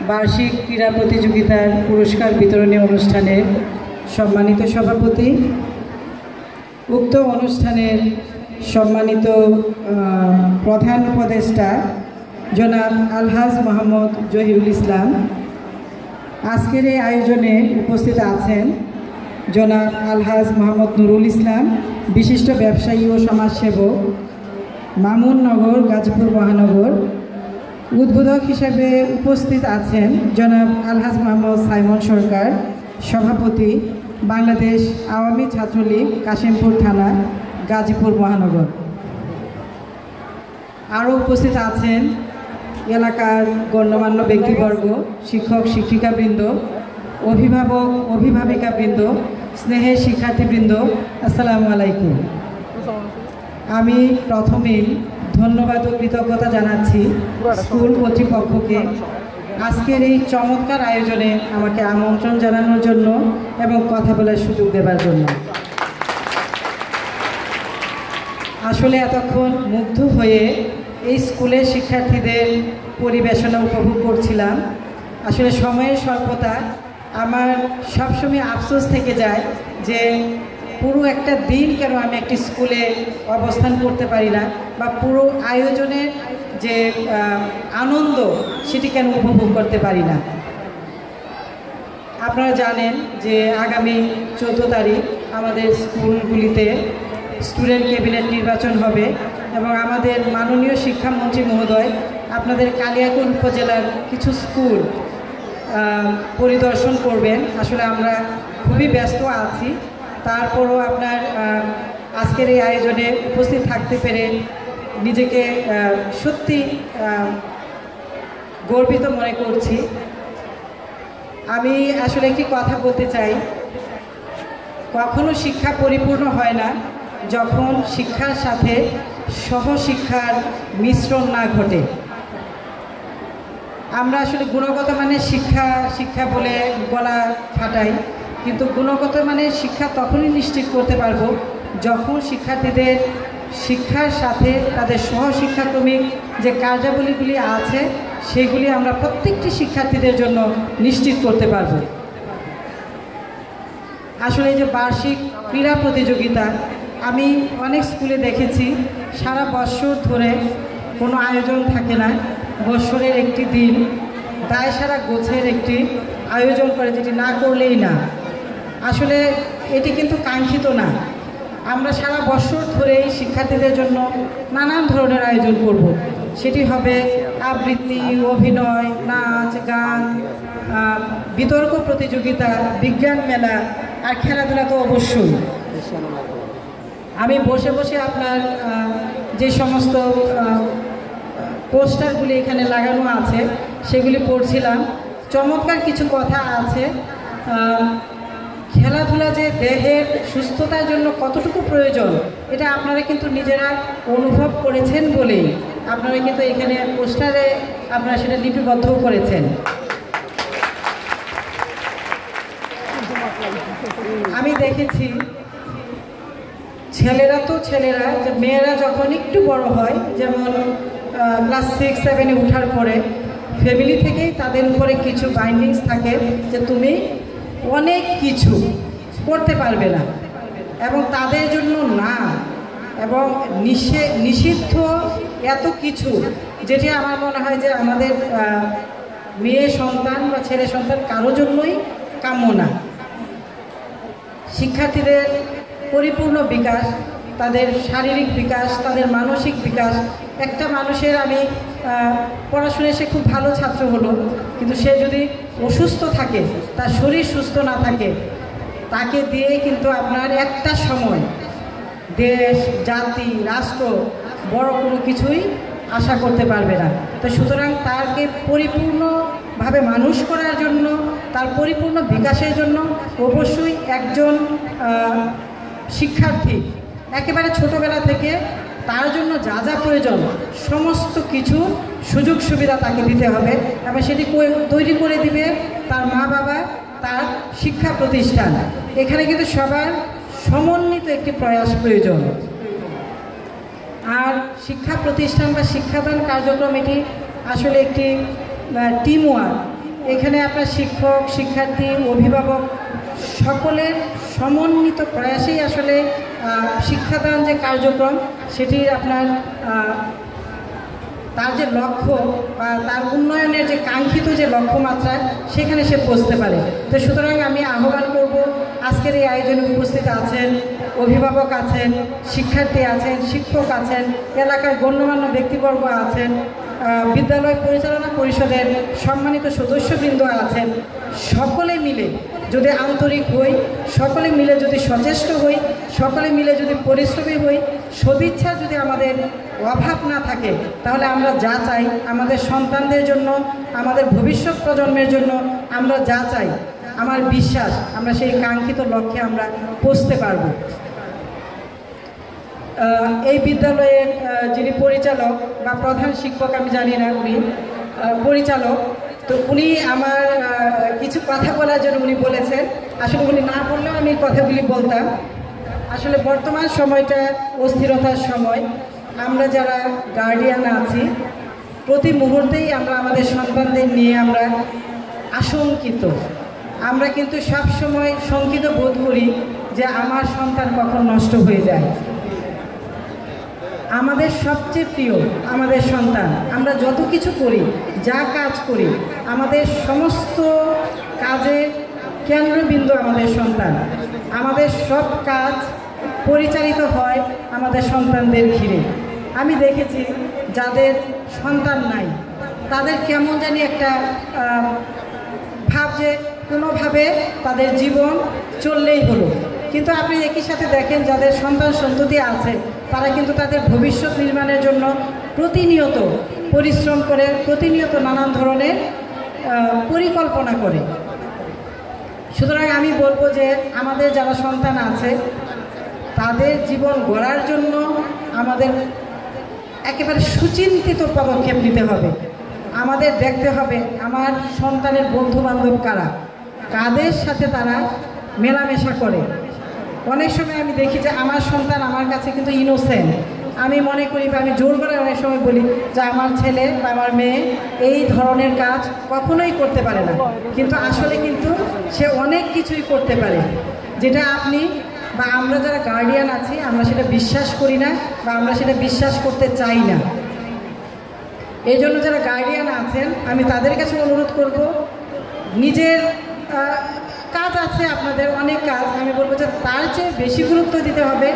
বার্ষিক ক্রীড়া প্রতিযোগিতার পুরস্কার বিতরণী অনুষ্ঠানের সম্মানিত সভাপতি, উক্ত অনুষ্ঠানের সম্মানিত প্রধান উপদেষ্টা জনাব আলহাজ মোহাম্মদ জহিরুল ইসলাম, আজকের এই আয়োজনে উপস্থিত আছেন জনাব আলহাজ মোহাম্মদ নুরুল ইসলাম, বিশিষ্ট ব্যবসায়ী ও সমাজসেবক, মামুননগর, গাজীপুর মহানগর। উদ্বোধক হিসেবে উপস্থিত আছেন জনাব আলহাজ মোহাম্মদ সাইমন সরকার, সভাপতি, বাংলাদেশ আওয়ামী ছাত্রলীগ, কাশিমপুর থানা, গাজীপুর মহানগর। আরও উপস্থিত আছেন এলাকার গণ্যমান্য ব্যক্তিবর্গ, শিক্ষক শিক্ষিকাবৃন্দ, অভিভাবক অভিভাবিকাবৃন্দ, স্নেহের শিক্ষার্থীবৃন্দ, আসসালামু আলাইকুম। আমি প্রথমেই ধন্যবাদ ও কৃতজ্ঞতা জানাচ্ছি স্কুল কর্তৃপক্ষকে আজকের এই চমৎকার আয়োজনে আমাকে আমন্ত্রণ জানানোর জন্য এবং কথা বলার সুযোগ দেওয়ার জন্য। আসলে এতক্ষণ মুগ্ধ হয়ে এই স্কুলের শিক্ষার্থীদের পরিবেশনা উপভোগ করছিলাম। আসলে সময়ের স্বল্পতা আমার সবসময় আফসোস থেকে যায় যে পুরো একটা দিন কেন আমি একটি স্কুলে অবস্থান করতে পারি না, বা পুরো আয়োজনের যে আনন্দ সেটি কেন উপভোগ করতে পারি না। আপনারা জানেন যে আগামী 14 তারিখ আমাদের স্কুলগুলিতে স্টুডেন্ট ক্যাবিনেট নির্বাচন হবে এবং আমাদের মাননীয় শিক্ষামন্ত্রী মহোদয় আপনাদের কালিয়াকৈর উপজেলার কিছু স্কুল পরিদর্শন করবেন। আসলে আমরা খুবই ব্যস্ত আছি, তারপরও আপনার আজকের এই আয়োজনে উপস্থিত থাকতে পেরে নিজেকে সত্যি গর্বিত মনে করছি। আমি আসলে একটি কথা বলতে চাই, কখনো শিক্ষা পরিপূর্ণ হয় না যখন শিক্ষার সাথে সহশিক্ষার মিশ্রণ না ঘটে। আমরা আসলে গুণগত মানের শিক্ষা শিক্ষা বলে গলা ফাটাই, কিন্তু গুণগত মানের শিক্ষা তখনই নিশ্চিত করতে পারবো যখন শিক্ষার্থীদের শিক্ষার সাথে তাদের সহশিক্ষাক্রমিক যে কার্যাবলীগুলি আছে সেগুলি আমরা প্রত্যেকটি শিক্ষার্থীদের জন্য নিশ্চিত করতে পারব। আসলে এই যে বার্ষিক ক্রীড়া প্রতিযোগিতা, আমি অনেক স্কুলে দেখেছি সারা বছর ধরে কোনো আয়োজন থাকে না, বছরের একটি দিন দায় সারা গোছের একটি আয়োজন করে, যেটি না করলেই না। আসলে এটি কিন্তু কাঙ্ক্ষিত না। আমরা সারা বছর ধরেই শিক্ষার্থীদের জন্য নানান ধরনের আয়োজন করব। সেটি হবে আবৃত্তি, অভিনয়, নাচ, গান, বিতর্ক প্রতিযোগিতা, বিজ্ঞান মেলা আর খেলাধুলা তো অবশ্যই। আমি বসে বসে আপনার যে সমস্ত পোস্টারগুলি এখানে লাগানো আছে সেগুলি পড়ছিলাম। চমৎকার কিছু কথা আছে। খেলাধুলা যে দেহের সুস্থতার জন্য কতটুকু প্রয়োজন এটা আপনারা কিন্তু নিজেরা অনুভব করেছেন বলেই আপনারা কিন্তু এখানে পোস্টারে আপনারা সেটা লিপিবদ্ধও করেছেন। আমি দেখেছি ছেলেরা যে মেয়েরা যখন একটু বড় হয়, যেমন ক্লাস 6-7-এ ওঠার পরে ফ্যামিলি থেকেই তাদের উপরে কিছু বাইন্ডিংস থাকে যে তুমি অনেক কিছু করতে পারবে না, এবং তাদের জন্য না, এবং নিষিদ্ধ এত কিছু, যেটি আমার মনে হয় যে আমাদের মেয়ে সন্তান বা ছেলে সন্তান কারোর জন্যই কাম্য না। শিক্ষার্থীদের পরিপূর্ণ বিকাশ, তাদের শারীরিক বিকাশ, তাদের মানসিক বিকাশ। একটা মানুষের আমি পড়াশোনায় সে খুব ভালো ছাত্র হলো, কিন্তু সে যদি অসুস্থ থাকে, তার শরীর সুস্থ না থাকে, তাকে দিয়ে কিন্তু আপনার একটা সময় দেশ, জাতি, রাষ্ট্র বড় কোনো কিছুই আশা করতে পারবে না। তো সুতরাং তাকে পরিপূর্ণভাবে মানুষ করার জন্য, তার পরিপূর্ণ বিকাশের জন্য অবশ্যই একজন শিক্ষার্থী একেবারে ছোটোবেলা থেকে তার জন্য যা যা প্রয়োজন সমস্ত কিছু সুযোগ সুবিধা তাকে দিতে হবে, এবং সেটি তৈরি করে দিবে তার মা বাবা, তার শিক্ষা প্রতিষ্ঠান। এখানে কিন্তু সবার সমন্বিত একটি প্রয়াস প্রয়োজন। আর শিক্ষা প্রতিষ্ঠান বা শিক্ষাদান কার্যক্রম এটি আসলে একটি টিম ওয়ার্ক, এখানে আপনার শিক্ষক, শিক্ষার্থী, অভিভাবক সকলের সমন্বিত প্রয়াসেই আসলে শিক্ষাদান যে কার্যক্রম সেটি আপনার তার যে লক্ষ্য বা তার উন্নয়নের যে কাঙ্ক্ষিত যে লক্ষ্যমাত্রা সেখানে সে পৌঁছতে পারে। তো সুতরাং আমি আহ্বান করব, আজকের এই আয়োজনে উপস্থিত আছেন, অভিভাবক আছেন, শিক্ষার্থী আছেন, শিক্ষক আছেন, এলাকার গণ্যমান্য ব্যক্তিবর্গ আছেন, বিদ্যালয় পরিচালনা পরিষদের সম্মানিত সদস্যবৃন্দ আছেন, সকলে মিলে যদি আন্তরিক হই, সকলে মিলে যদি সচেষ্ট হই, সকলে মিলে যদি পরিশ্রমী হই, সদিচ্ছা যদি আমাদের অভাব না থাকে, তাহলে আমরা যা চাই আমাদের সন্তানদের জন্য, আমাদের ভবিষ্যৎ প্রজন্মের জন্য আমরা যা চাই, আমার বিশ্বাস আমরা সেই কাঙ্ক্ষিত লক্ষ্যে আমরা পৌঁছতে পারব। এই বিদ্যালয়ের যিনি পরিচালক বা প্রধান শিক্ষক, আমি জানি না উনি পরিচালক, তো উনি আমার কিছু কথা বলার জন্য উনি বলেছেন। আসলে উনি না বললেও আমি কথাগুলি বলতাম। আসলে বর্তমান সময়টা অস্থিরতার সময়। আমরা যারা গার্ডিয়ান আছি প্রতি মুহূর্তেই আমরা আমাদের সন্তানদের নিয়ে আমরা আশঙ্কিত। আমরা কিন্তু সব সময় শঙ্কিত বোধ করি যে আমার সন্তান কখন নষ্ট হয়ে যায়। আমাদের সবচেয়ে প্রিয় আমাদের সন্তান। আমরা যত কিছু করি, যা কাজ করি, আমাদের সমস্ত কাজের কেন্দ্রবিন্দু আমাদের সন্তান। আমাদের সব কাজ পরিচালিত হয় আমাদের সন্তানদের ঘিরে। আমি দেখেছি যাদের সন্তান নাই তাদের কেমন জানি একটা ভাব যে কোনোভাবে তাদের জীবন চললেই হলো। কিন্তু আপনি একই সাথে দেখেন যাদের সন্তান সন্ততি আছে তারা কিন্তু তাদের ভবিষ্যৎ নির্মাণের জন্য প্রতিনিয়ত পরিশ্রম করে, প্রতিনিয়ত নানান ধরনের পরিকল্পনা করে। সুতরাং আমি বলবো যে আমাদের যারা সন্তান আছে তাদের জীবন গড়ার জন্য আমাদের একেবারে সুচিন্তিত পদক্ষেপ নিতে হবে। আমাদের দেখতে হবে আমার সন্তানের বন্ধুবান্ধব কারা, কাদের সাথে তারা মেলামেশা করে। অনেক সময় আমি দেখি যে আমার সন্তান আমার কাছে কিন্তু ইনোসেন্ট। আমি মনে করি বা আমি জোর করে অনেক সময় বলি যে আমার ছেলে বা আমার মেয়ে এই ধরনের কাজ কখনোই করতে পারে না, কিন্তু আসলে কিন্তু সে অনেক কিছুই করতে পারে, যেটা আপনি বা আমরা যারা গার্ডিয়ান আছি আমরা সেটা বিশ্বাস করি না বা আমরা সেটা বিশ্বাস করতে চাই না। এই জন্য যারা গার্ডিয়ান আছেন আমি তাদের কাছে অনুরোধ করব, নিজের কাজ আছে আপনাদের অনেক কাজ, আমি বলবো যে তার চেয়ে বেশি গুরুত্ব দিতে হবে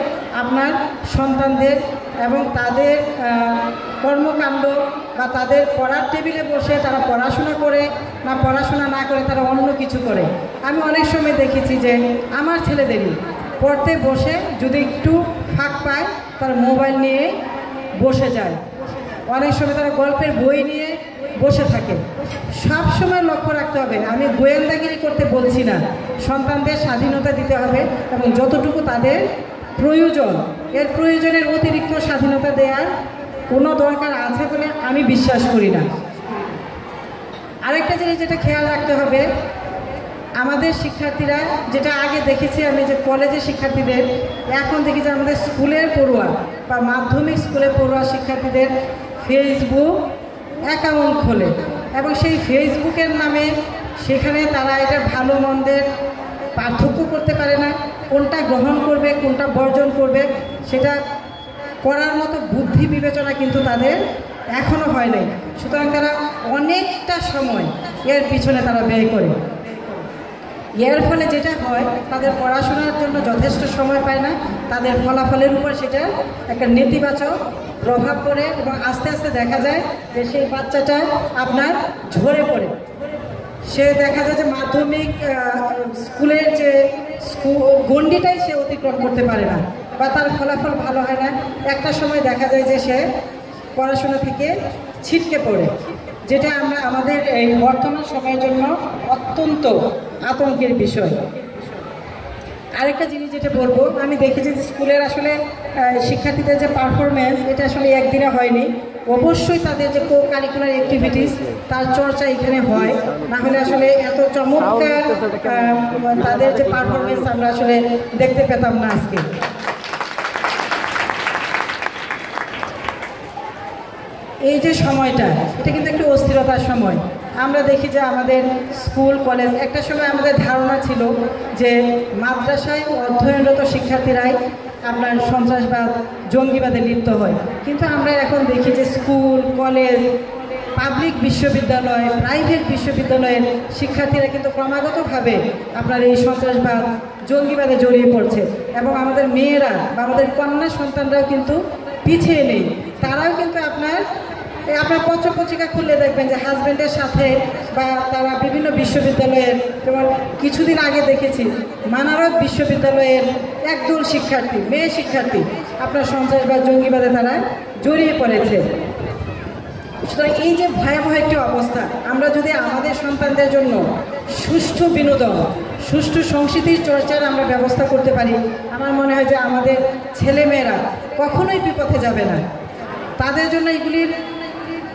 আপনার সন্তানদের এবং তাদের কর্মকাণ্ড বা তাদের পড়ার টেবিলে বসে তারা পড়াশোনা করে না পড়াশোনা না করে তারা অন্য কিছু করে। আমি অনেক সময় দেখেছি যে আমার ছেলেদেরই পড়তে বসে যদি একটু ফাঁক পায় তারা মোবাইল নিয়ে বসে যায়, অনেক সময় তারা গল্পের বই নিয়ে বসে থাকে। সব সময় লক্ষ্য রাখতে হবে, আমি গোয়েন্দাগিরি করতে বলছি না, সন্তানদের স্বাধীনতা দিতে হবে এবং যতটুকু তাদের প্রয়োজন এর প্রয়োজনের অতিরিক্ত স্বাধীনতা দেওয়ার কোনো দরকার আছে বলে আমি বিশ্বাস করি না। আরেকটা জিনিস যেটা খেয়াল রাখতে হবে, আমাদের শিক্ষার্থীরা, যেটা আগে দেখেছি আমি যে কলেজের শিক্ষার্থীদের, এখন দেখি যে আমাদের স্কুলের পড়ুয়া বা মাধ্যমিক স্কুলের পড়ুয়া শিক্ষার্থীদের ফেসবুক অ্যাকাউন্ট খোলে এবং সেই ফেসবুকের নামে সেখানে তারা এটা ভালো মন্দের পার্থক্য করতে পারে না, কোনটা গ্রহণ করবে কোনটা বর্জন করবে সেটা করার মতো বুদ্ধি বিবেচনা কিন্তু তাদের এখনও হয় নাই। সুতরাং তারা অনেকটা সময় এর পিছনে তারা ব্যয় করে। এর ফলে যেটা হয় তাদের পড়াশোনার জন্য যথেষ্ট সময় পায় না, তাদের ফলাফলের উপর সেটা একটা নেতিবাচক প্রভাব পড়ে এবং আস্তে আস্তে দেখা যায় যে সেই বাচ্চাটা আপনার ঝরে পড়ে। সে দেখা যায় যে মাধ্যমিক স্কুলের যে গণ্ডিটাই সে অতিক্রম করতে পারে না বা তার ফলাফল ভালো হয় না। একটা সময় দেখা যায় যে সে পড়াশোনা থেকে ছিটকে পড়ে, যেটা আমরা আমাদের এই বর্তমান সময়ের জন্য অত্যন্ত আতঙ্কের বিষয়। আরেকটা জিনিস যেটা বলবো, আমি দেখেছি যে স্কুলের আসলে শিক্ষার্থীদের যে পারফরমেন্স এটা আসলে একদিনে হয়নি, অবশ্যই তাদের যে কো কারিকুলার অ্যাক্টিভিটিস তার চর্চা এখানে হয়, না হলে আসলে এত চমৎকার তাদের যে পারফরমেন্স আমরা আসলে দেখতে পেতাম না আজকে। এই যে সময়টা এটা কিন্তু একটু অস্থিরতার সময়, আমরা দেখি যে আমাদের স্কুল কলেজ একটা সময় আমাদের ধারণা ছিল যে মাদ্রাসায় অধ্যয়নরত শিক্ষার্থীরাই আপনার সন্ত্রাসবাদ জঙ্গিবাদে লিপ্ত হয়, কিন্তু আমরা এখন দেখি যে স্কুল কলেজ পাবলিক বিশ্ববিদ্যালয় প্রাইভেট বিশ্ববিদ্যালয়ের শিক্ষার্থীরা কিন্তু ক্রমাগতভাবে আপনার এই সন্ত্রাসবাদ জঙ্গিবাদে জড়িয়ে পড়ছে এবং আমাদের মেয়েরা বা আমাদের কন্যা সন্তানরাও কিন্তু পিছিয়ে নেই। তারাও কিন্তু আপনার পত্রপত্রিকা খুললে দেখবেন যে হাজব্যান্ডের সাথে বা তারা বিভিন্ন বিশ্ববিদ্যালয়ের, যেমন কিছুদিন আগে দেখেছি মানারত বিশ্ববিদ্যালয়ের একদল শিক্ষার্থী মেয়ে শিক্ষার্থী আপনার সন্ত্রাসবাদ জঙ্গিবাদে তারা জড়িয়ে পড়েছে। সুতরাং এই যে ভয়াবহ একটি অবস্থা, আমরা যদি আমাদের সন্তানদের জন্য সুষ্ঠু বিনোদন সুষ্ঠু সংস্কৃতির চর্চার আমরা ব্যবস্থা করতে পারি, আমার মনে হয় যে আমাদের ছেলেমেয়েরা কখনোই বিপথে যাবে না। তাদের জন্য এগুলির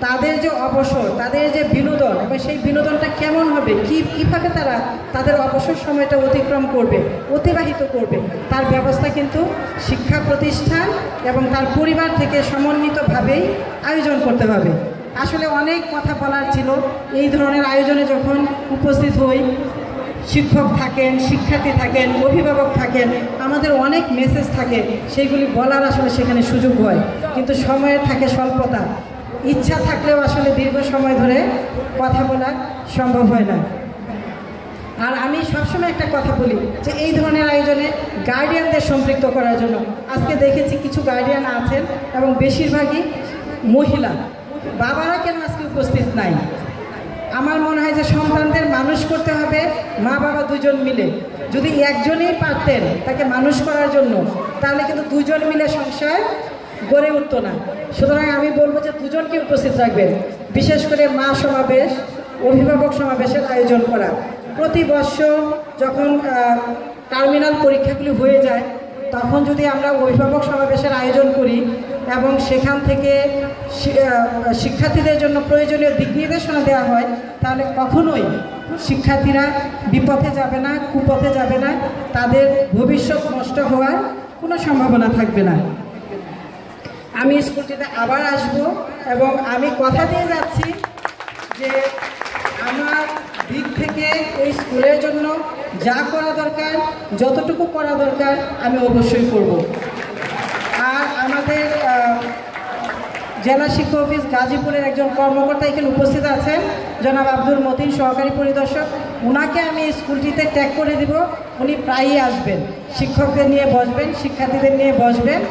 তাদের যে অবসর তাদের যে বিনোদন এবং সেই বিনোদনটা কেমন হবে, কীভাবে তারা তাদের অবসর সময়টা অতিবাহিত করবে তার ব্যবস্থা কিন্তু শিক্ষা প্রতিষ্ঠান এবং তার পরিবার থেকে সমন্বিতভাবেই আয়োজন করতে হবে। আসলে অনেক কথা বলার ছিল, এই ধরনের আয়োজনে যখন উপস্থিত হই, শিক্ষক থাকেন, শিক্ষার্থী থাকেন, অভিভাবক থাকেন, আমাদের অনেক মেসেজ থাকে, সেইগুলি বলার আসলে সেখানে সুযোগ হয়, কিন্তু সময়ের থাকে স্বল্পতা। ইচ্ছা থাকলেও আসলে দীর্ঘ সময় ধরে কথা বলা সম্ভব হয় না। আর আমি সবসময় একটা কথা বলি যে এই ধরনের আয়োজনে গার্ডিয়ানদের সম্পৃক্ত করার জন্য। আজকে দেখেছি কিছু গার্ডিয়ান আছেন এবং বেশিরভাগই মহিলা। বাবারা কেন আজকে উপস্থিত নাই? আমার মনে হয় যে সন্তানদের মানুষ করতে হবে মা বাবা দুজন মিলে। যদি একজনই পারতেন তাকে মানুষ করার জন্য, তাহলে কিন্তু দুজন মিলে সংসার গড়ে উঠতো না। সুতরাং আমি বলবো যে দুজনকে উপস্থিত রাখবেন, বিশেষ করে মা সমাবেশ, অভিভাবক সমাবেশের আয়োজন করা। প্রতি বছর যখন টার্মিনাল পরীক্ষাগুলি হয়ে যায়, তখন যদি আমরা অভিভাবক সমাবেশের আয়োজন করি এবং সেখান থেকে শিক্ষার্থীদের জন্য প্রয়োজনীয় দিক নির্দেশনা দেওয়া হয়, তাহলে কখনোই শিক্ষার্থীরা বিপথে যাবে না, কুপথে যাবে না, তাদের ভবিষ্যৎ নষ্ট হওয়ার কোনো সম্ভাবনা থাকবে না। আমি স্কুলটিতে আবার আসব এবং আমি কথা দিয়ে যাচ্ছি যে আমার দিক থেকে এই স্কুলের জন্য যা করা দরকার, যতটুকু করা দরকার আমি অবশ্যই করব। আর আমাদের জেলা শিক্ষা অফিস গাজীপুরের একজন কর্মকর্তা এখানে উপস্থিত আছেন, জনাব আব্দুল মতিন, সহকারী পরিদর্শক। ওনাকে আমি স্কুলটিতে ট্যাগ করে দিব, উনি প্রায়ই আসবেন, শিক্ষকদের নিয়ে বসবেন, শিক্ষার্থীদের নিয়ে বসবেন।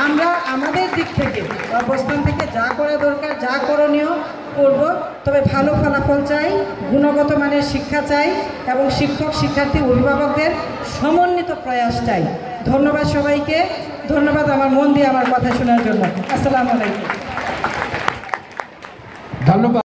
আমরা আমাদের দিক থেকে অবস্থান থেকে যা করা দরকার, যা করণীয় করব, তবে ভালো ফলাফল চাই, গুণগত মানের শিক্ষা চাই এবং শিক্ষক শিক্ষার্থী অভিভাবকদের সমন্বিত প্রয়াস চাই। ধন্যবাদ সবাইকে, ধন্যবাদ আমার মন দিয়ে আমার কথা শোনার জন্য। আসসালামু আলাইকুম। ধন্যবাদ।